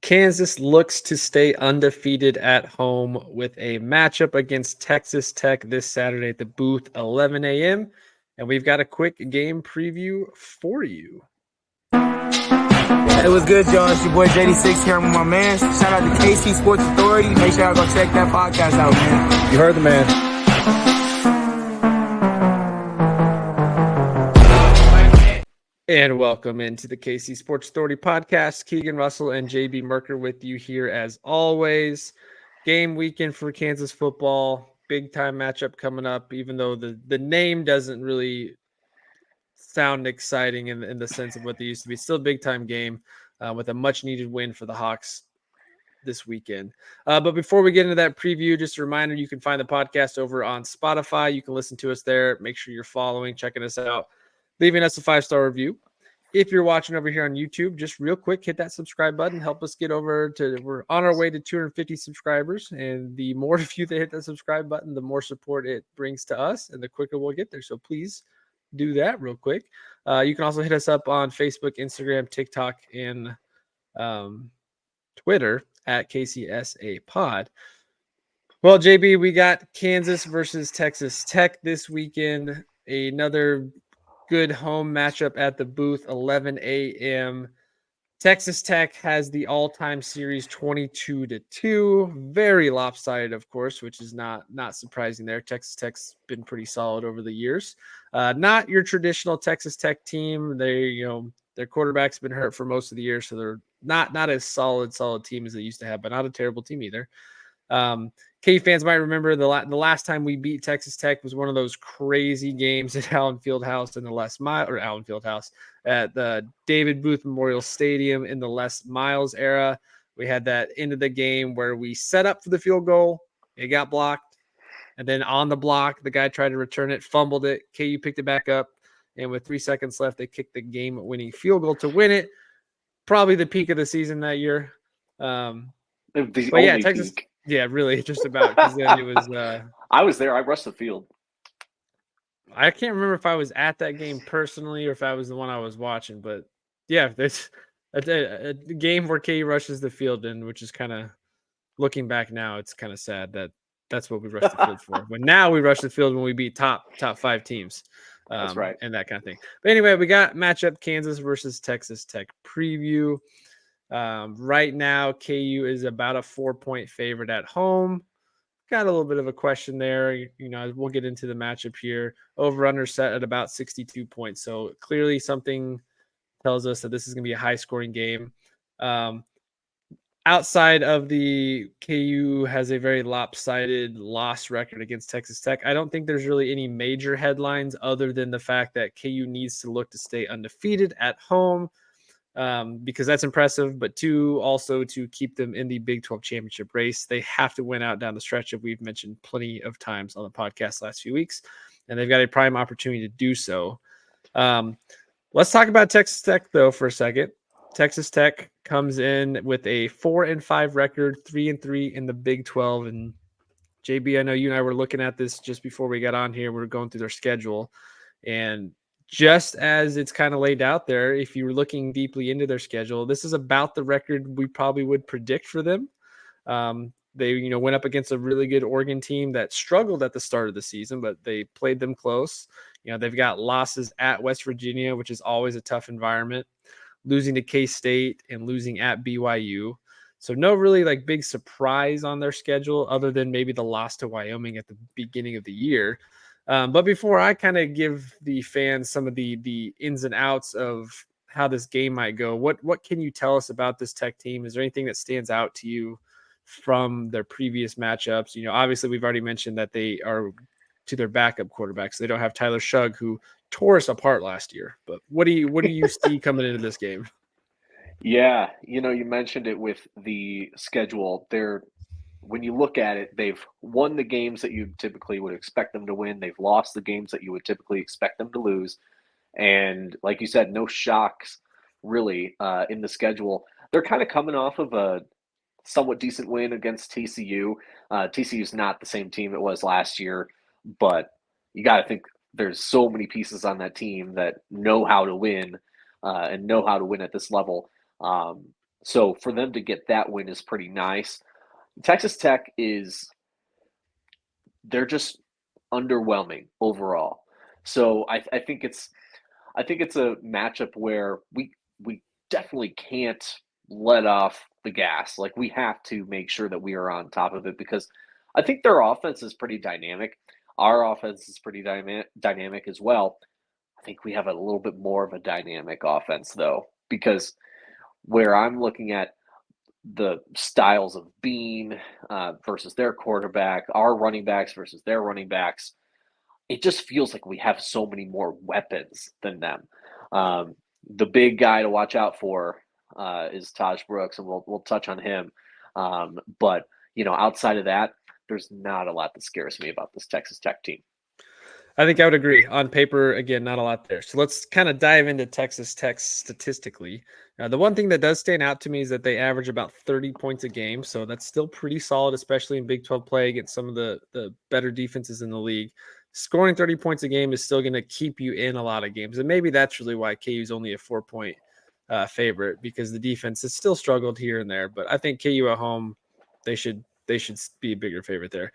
Kansas looks to stay undefeated at home with a matchup against Texas Tech this Saturday at the booth, 11 a.m. And we've got a quick game preview for you. Hey, what's good, y'all? It's your boy JD6 here. I'm with my man. Shout out to KC Sports Authority. Make sure y'all go check that podcast out, man. You heard the man. And welcome into the KC Sports Authority podcast. Keegan Russell and JB Merker with you here as always. Game weekend for Kansas football. Big time matchup coming up, even though the name doesn't really sound exciting in the sense of what they used to be. Still a big time game with a much needed win for the Hawks this weekend. But before we get into that preview, just a reminder, you can find the podcast over on Spotify. You can listen to us there. Make sure you're following, checking us out, leaving us a 5-star review. If you're watching over here on YouTube, just real quick, hit that subscribe button. Help us get we're on our way to 250 subscribers. And the more of you that hit that subscribe button, the more support it brings to us and the quicker we'll get there. So please do that real quick. You can also hit us up on Facebook, Instagram, TikTok, and Twitter at KCSA Pod. Well, JB, we got Kansas versus Texas Tech this weekend. Another good home matchup at the booth, 11 a.m. Texas Tech has the all-time series 22-2. Very lopsided, of course, which is not surprising there. Texas Tech's been pretty solid over the years. Not your traditional Texas Tech team. Their quarterback's been hurt for most of the year, so they're not as solid team as they used to have, but not a terrible team either. KU fans might remember the last time we beat Texas Tech was one of those crazy games at Allen Fieldhouse at the David Booth Memorial Stadium in the Les Miles era. We had that end of the game where we set up for the field goal. It got blocked. And then on the block, the guy tried to return it, fumbled it. KU picked it back up. And with 3 seconds left, they kicked the game-winning field goal to win it. Probably the peak of the season that year. Texas. Peak. Yeah, really, just about. Because then it was. I was there. I rushed the field. I can't remember if I was at that game personally or if I was the one I was watching. But yeah, there's a game where KU rushes the field in, which is kind of looking back now. It's kind of sad that that's what we rushed the field for. But now we rush the field when we beat top 5 teams. That's right. And that kind of thing. But anyway, we got matchup Kansas versus Texas Tech preview. Right now, KU is about a 4-point favorite at home. Got a little bit of a question there. We'll get into the matchup here. Over-under set at about 62 points. So clearly something tells us that this is going to be a high-scoring game. Outside of the KU has a very lopsided loss record against Texas Tech, I don't think there's really any major headlines other than the fact that KU needs to look to stay undefeated at home because that's impressive, but also to keep them in the Big 12 championship race. They have to win out down the stretch that we've mentioned plenty of times on the podcast last few weeks, and they've got a prime opportunity to do so. Let's talk about Texas Tech, though, for a second. Texas Tech comes in with a 4-5 record, 3-3 in the Big 12. And JB, I know you and I were looking at this just before we got on here. We were going through their schedule. And just as it's kind of laid out there, if you were looking deeply into their schedule, this is about the record we probably would predict for them. They, went up against a really good Oregon team that struggled at the start of the season, but they played them close. They've got losses at West Virginia, which is always a tough environment, losing to K-State and losing at BYU. So no really big surprise on their schedule other than maybe the loss to Wyoming at the beginning of the year. But before I kind of give the fans some of the ins and outs of how this game might go, what can you tell us about this Tech team? Is there anything that stands out to you from their previous matchups? Obviously we've already mentioned that they are to their backup quarterbacks. They don't have Tyler Shugg, who tore us apart last year. But what do you see coming into this game? Yeah, you mentioned it with the schedule. When you look at it, they've won the games that you typically would expect them to win. They've lost the games that you would typically expect them to lose. And like you said, no shocks really in the schedule. They're kind of coming off of a somewhat decent win against TCU. TCU's not the same team it was last year, but you got to think there's so many pieces on that team that know how to win and know how to win at this level. So for them to get that win is pretty nice. Texas Tech they're just underwhelming overall. So I think it's a matchup where we definitely can't let off the gas. Like we have to make sure that we are on top of it because I think their offense is pretty dynamic. Our offense is pretty dynamic as well. I think we have a little bit more of a dynamic offense though, because where I'm looking at the styles of Bean versus their quarterback, our running backs versus their running backs, it just feels like we have so many more weapons than them. The big guy to watch out for is Taj Brooks, and we'll touch on him. But outside of that, there's not a lot that scares me about this Texas Tech team. I think I would agree. On paper, again, not a lot there. So let's kind of dive into Texas Tech statistically. The one thing that does stand out to me is that they average about 30 points a game. So that's still pretty solid, especially in Big 12 play against some of the better defenses in the league. Scoring 30 points a game is still going to keep you in a lot of games. And maybe that's really why KU is only a 4-point favorite, because the defense has still struggled here and there. But I think KU at home, they should be a bigger favorite there.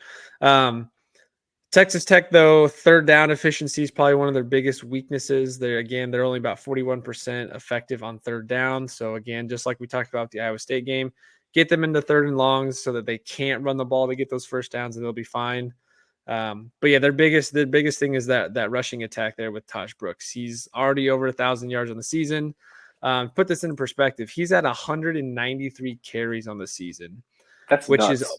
Texas Tech, though, third down efficiency is probably one of their biggest weaknesses. They're only about 41% effective on third down. So again, just like we talked about the Iowa State game, get them into third and longs so that they can't run the ball to get those first downs, and they'll be fine. But yeah, their biggest thing is that rushing attack there with Taj Brooks. He's already over 1,000 yards on the season. Put this in perspective, he's at 193 carries on the season. That's which nuts. is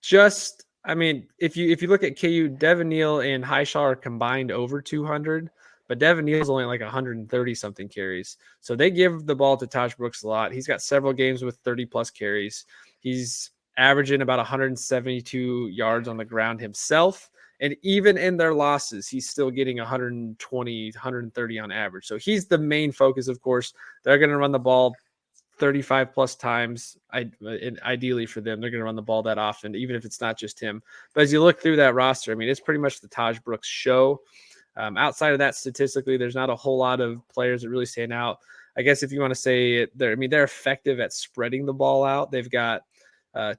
just, I mean, if you look at KU, Devin Neal and Highshaw are combined over 200, but Devin Neal's only like 130 something carries. So they give the ball to Taj Brooks a lot. He's got several games with 30 plus carries. He's averaging about 172 yards on the ground himself. And even in their losses, he's still getting 120, 130 on average. So he's the main focus, of course. They're going to run the ball 35 plus times. Ideally for them, they're going to run the ball that often, even if it's not just him. But as you look through that roster, I mean, it's pretty much the Taj Brooks show. Outside of that, statistically, there's not a whole lot of players that really stand out. I guess if you want to say they're effective at spreading the ball out. They've got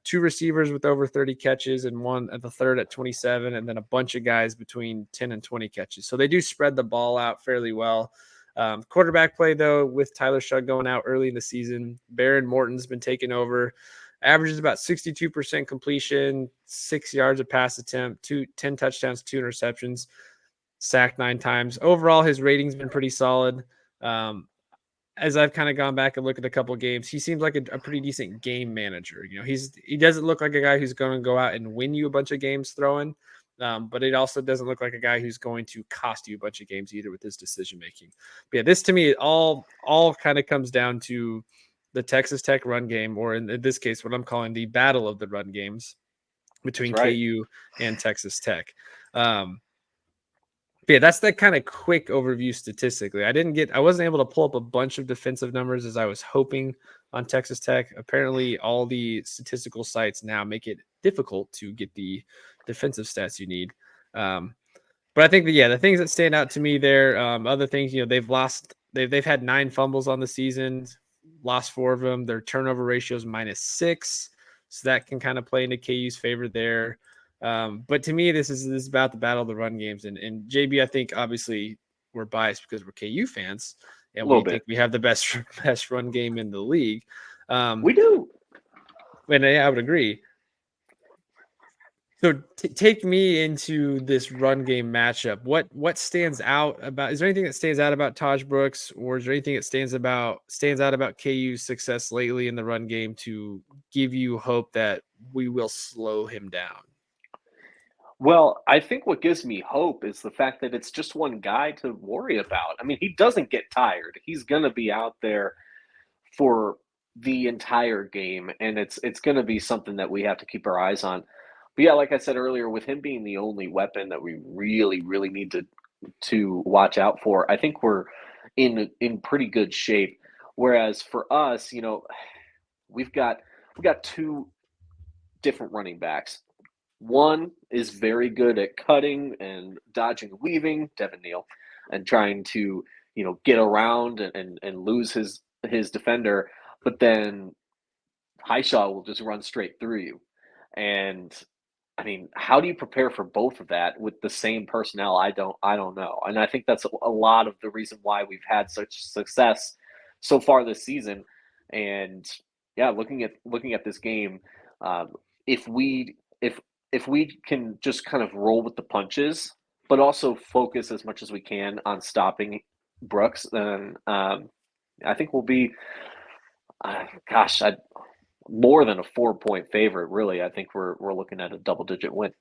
two receivers with over 30 catches and one at the third at 27, and then a bunch of guys between 10 and 20 catches. So they do spread the ball out fairly well. Quarterback play, though, with Tyler Shugg going out early in the season, Baron Morton's been taken over. Averages about 62% completion, 6 yards a pass attempt, 10 touchdowns, 2 interceptions, sacked 9 times. Overall, his rating's been pretty solid. As I've kind of gone back and looked at a couple of games, he seems like a pretty decent game manager. He doesn't look like a guy who's going to go out and win you a bunch of games throwing. But it also doesn't look like a guy who's going to cost you a bunch of games either with his decision making. But yeah, this to me all kind of comes down to the Texas Tech run game, or in this case, what I'm calling the battle of the run games between KU and Texas Tech. But yeah, that's that kind of quick overview statistically. I wasn't able to pull up a bunch of defensive numbers as I was hoping on Texas Tech. Apparently, all the statistical sites now make it difficult to get the defensive stats you need. But I think the things that stand out to me there, other things, they've had 9 fumbles on the season, lost 4 of them. Their turnover ratio is -6, so that can kind of play into KU's favor there. But to me, this is about the battle of the run games. And JB, I think obviously we're biased because we're KU fans and we think we have the best run game in the league. We do. And I would agree. So take me into this run game matchup. What stands out about? Is there anything that stands out about Taj Brooks, or is there anything that stands out about KU's success lately in the run game to give you hope that we will slow him down? Well, I think what gives me hope is the fact that it's just one guy to worry about. I mean, he doesn't get tired. He's going to be out there for the entire game, and it's going to be something that we have to keep our eyes on. But yeah, like I said earlier, with him being the only weapon that we really, really need to watch out for, I think we're in pretty good shape. Whereas for us, we've got 2 different running backs. One is very good at cutting and dodging and weaving, Devin Neal, and trying to, get around and lose his defender. But then Highshaw will just run straight through you. And I mean, how do you prepare for both of that with the same personnel? I don't know. And I think that's a lot of the reason why we've had such success so far this season. And yeah, looking at this game, um, if we if we can just kind of roll with the punches, but also focus as much as we can on stopping Brooks, then I think we'll be, gosh, more than a 4-point favorite. Really, I think we're looking at a double-digit win.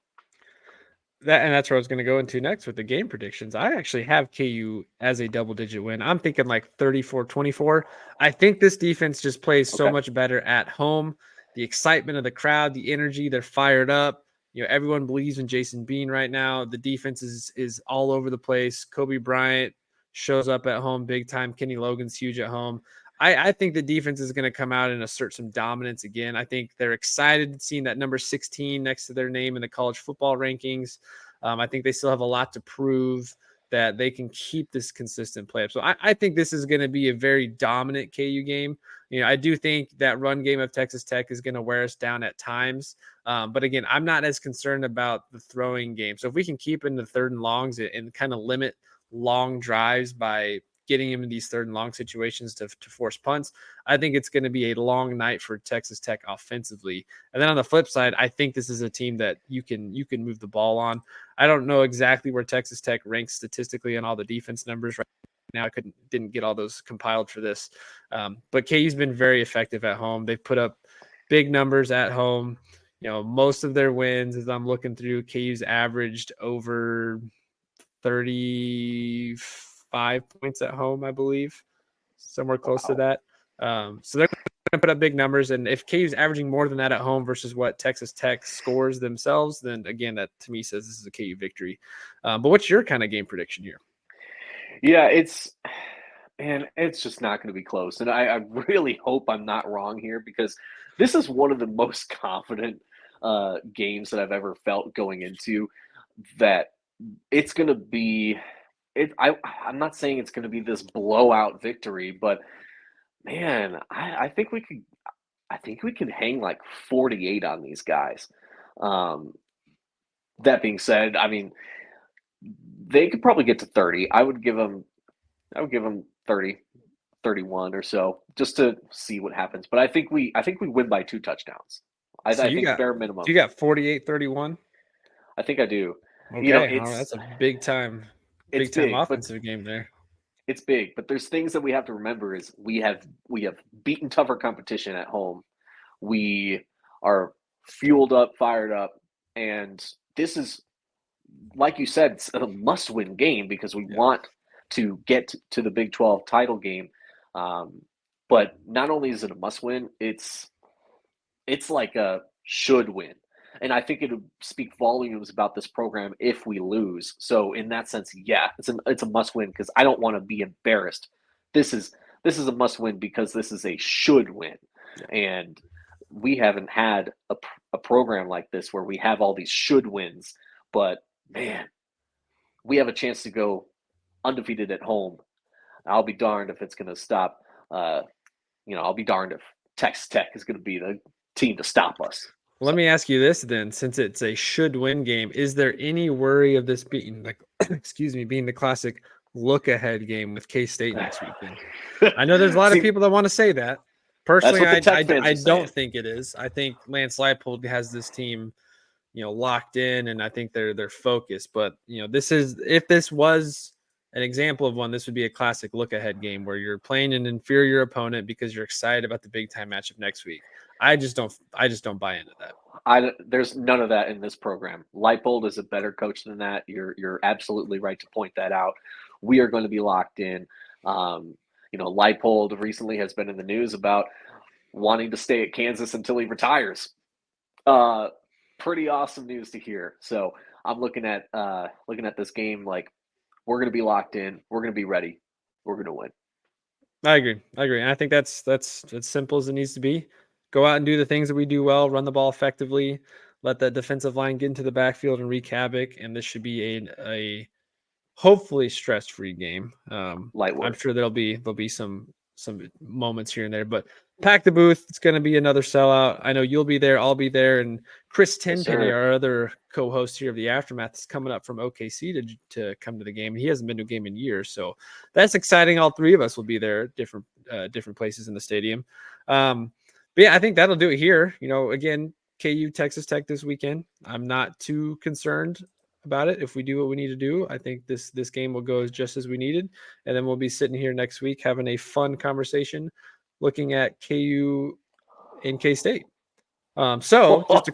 That's where I was going to go into next with the game predictions. I actually have KU as a double-digit win. I'm thinking like 34-24. I think this defense just plays so Okay. much better at home. The excitement of the crowd, the energy, they're fired up. Everyone believes in Jason Bean right now. The defense is all over the place. Kobe Bryant shows up at home big time. Kenny Logan's huge at home. I think the defense is going to come out and assert some dominance again. I think they're excited seeing that number 16 next to their name in the college football rankings. I think they still have a lot to prove that they can keep this consistent play up. So I think this is going to be a very dominant KU game. I do think that run game of Texas Tech is going to wear us down at times. But again, I'm not as concerned about the throwing game. So if we can keep in the third and longs and kind of limit long drives by getting him in these third and long situations to force punts, I think it's going to be a long night for Texas Tech offensively. And then on the flip side, I think this is a team that you can move the ball on. I don't know exactly where Texas Tech ranks statistically on all the defense numbers right now. I didn't get all those compiled for this. But KU's been very effective at home. They've put up big numbers at home. Most of their wins, as I'm looking through, KU's averaged over 35 points at home, I believe, somewhere close to that. So they're going to put up big numbers. And if KU's averaging more than that at home versus what Texas Tech scores themselves, then again, that to me says this is a KU victory. But what's your kind of game prediction here? Yeah, it's just not going to be close. And I really hope I'm not wrong here, because this is one of the most confident games that I've ever felt going into, that it's going to be I'm not saying it's going to be this blowout victory, but man, I think we could hang like 48 on these guys. That being said, I mean, they could probably get to 30. I would give them 30, 31 or so, just to see what happens. But I think we win by 2 touchdowns. I think bare minimum. You got 48-31? I think I do. Okay, all right, that's a big time offensive game there. It's big, but there's things that we have to remember. Is we have beaten tougher competition at home. We are fueled up, fired up, and this is, like you said, it's a must-win game because we want to get to the Big 12 title game. But not only is it a must-win, it's like a should-win. And I think it would speak volumes about this program if we lose. So in that sense, yeah, it's a must-win, because I don't want to be embarrassed. This is a must-win because this is a should-win. And we haven't had a program like this where we have all these should-wins. But man, we have a chance to go undefeated at home. I'll be darned if it's going to stop. I'll be darned if Texas Tech is going to be the team to stop us. Let me ask you this then, since it's a should-win game, is there any worry of this being being the classic look-ahead game with K-State next weekend? I know there's a lot of people that want to say that. Personally, I don't think it is. I think Lance Leipold has this team, locked in, and I think they're focused. But if this was an example of one, this would be a classic look-ahead game where you're playing an inferior opponent because you're excited about the big-time matchup next week. I just don't buy into that. There's none of that in this program. Leipold is a better coach than that. You're absolutely right to point that out. We are going to be locked in. Leipold recently has been in the news about wanting to stay at Kansas until he retires. Pretty awesome news to hear. So I'm looking at this game like we're going to be locked in. We're going to be ready. We're going to win. I agree. And I think that's as simple as it needs to be. Go out and do the things that we do well, run the ball effectively, let that defensive line get into the backfield and wreak havoc. And this should be a hopefully stress-free game. I'm sure there'll be some moments here and there, but pack the booth. It's going to be another sellout. I know you'll be there. I'll be there. And Chris Yes, Tenpenny, sir. our other co-host here of the Aftermath, is coming up from OKC to come to the game. He hasn't been to a game in years, so that's exciting. All three of us will be there at different places in the stadium. But yeah, I think that'll do it here. Again, KU Texas Tech this weekend. I'm not too concerned about it. If we do what we need to do, I think this game will go just as we needed, and then we'll be sitting here next week having a fun conversation looking at KU and K-State. So just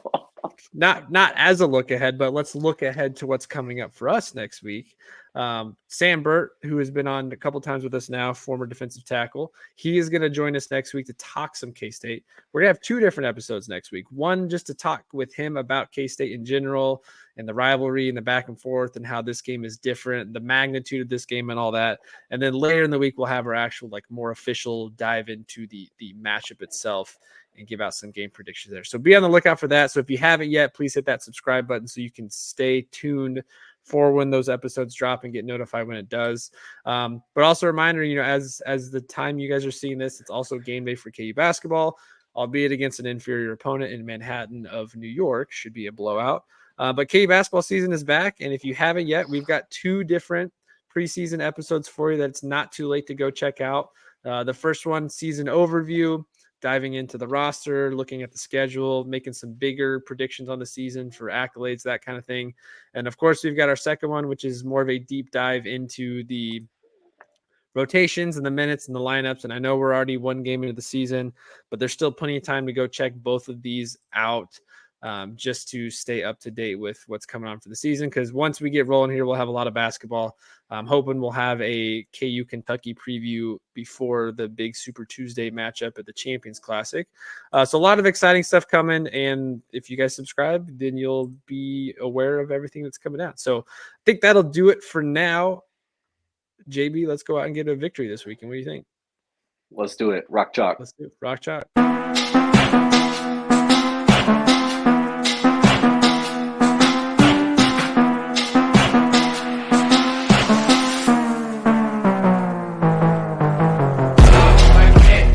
not as a look ahead, but let's look ahead to what's coming up for us next week. Sam Burt, who has been on a couple times with us now, former defensive tackle, he is going to join us next week to talk some K-State. We're going to have 2 different episodes next week. One just to talk with him about K-State in general and the rivalry and the back and forth and how this game is different, the magnitude of this game and all that. And then later in the week, we'll have our actual more official dive into the matchup itself and give out some game predictions there. So be on the lookout for that. So if you haven't yet, please hit that subscribe button so you can stay tuned for when those episodes drop and get notified when it does. But also a reminder, as the time you guys are seeing this, it's also game day for KU basketball, albeit against an inferior opponent in Manhattan of New York. Should be a blowout. But KU basketball season is back. And if you haven't yet, we've got 2 different preseason episodes for you that it's not too late to go check out. The first one, season overview, diving into the roster, looking at the schedule, making some bigger predictions on the season for accolades, that kind of thing. And of course, we've got our second one, which is more of a deep dive into the rotations and the minutes and the lineups. And I know we're already 1 game into the season, but there's still plenty of time to go check both of these out. Just to stay up to date with what's coming on for the season. Because once we get rolling here, we'll have a lot of basketball. I'm hoping we'll have a KU Kentucky preview before the big Super Tuesday matchup at the Champions Classic. So a lot of exciting stuff coming. And if you guys subscribe, then you'll be aware of everything that's coming out. So I think that'll do it for now. JB, let's go out and get a victory this weekend. What do you think? Let's do it. Rock chalk. Let's do it. Rock chalk.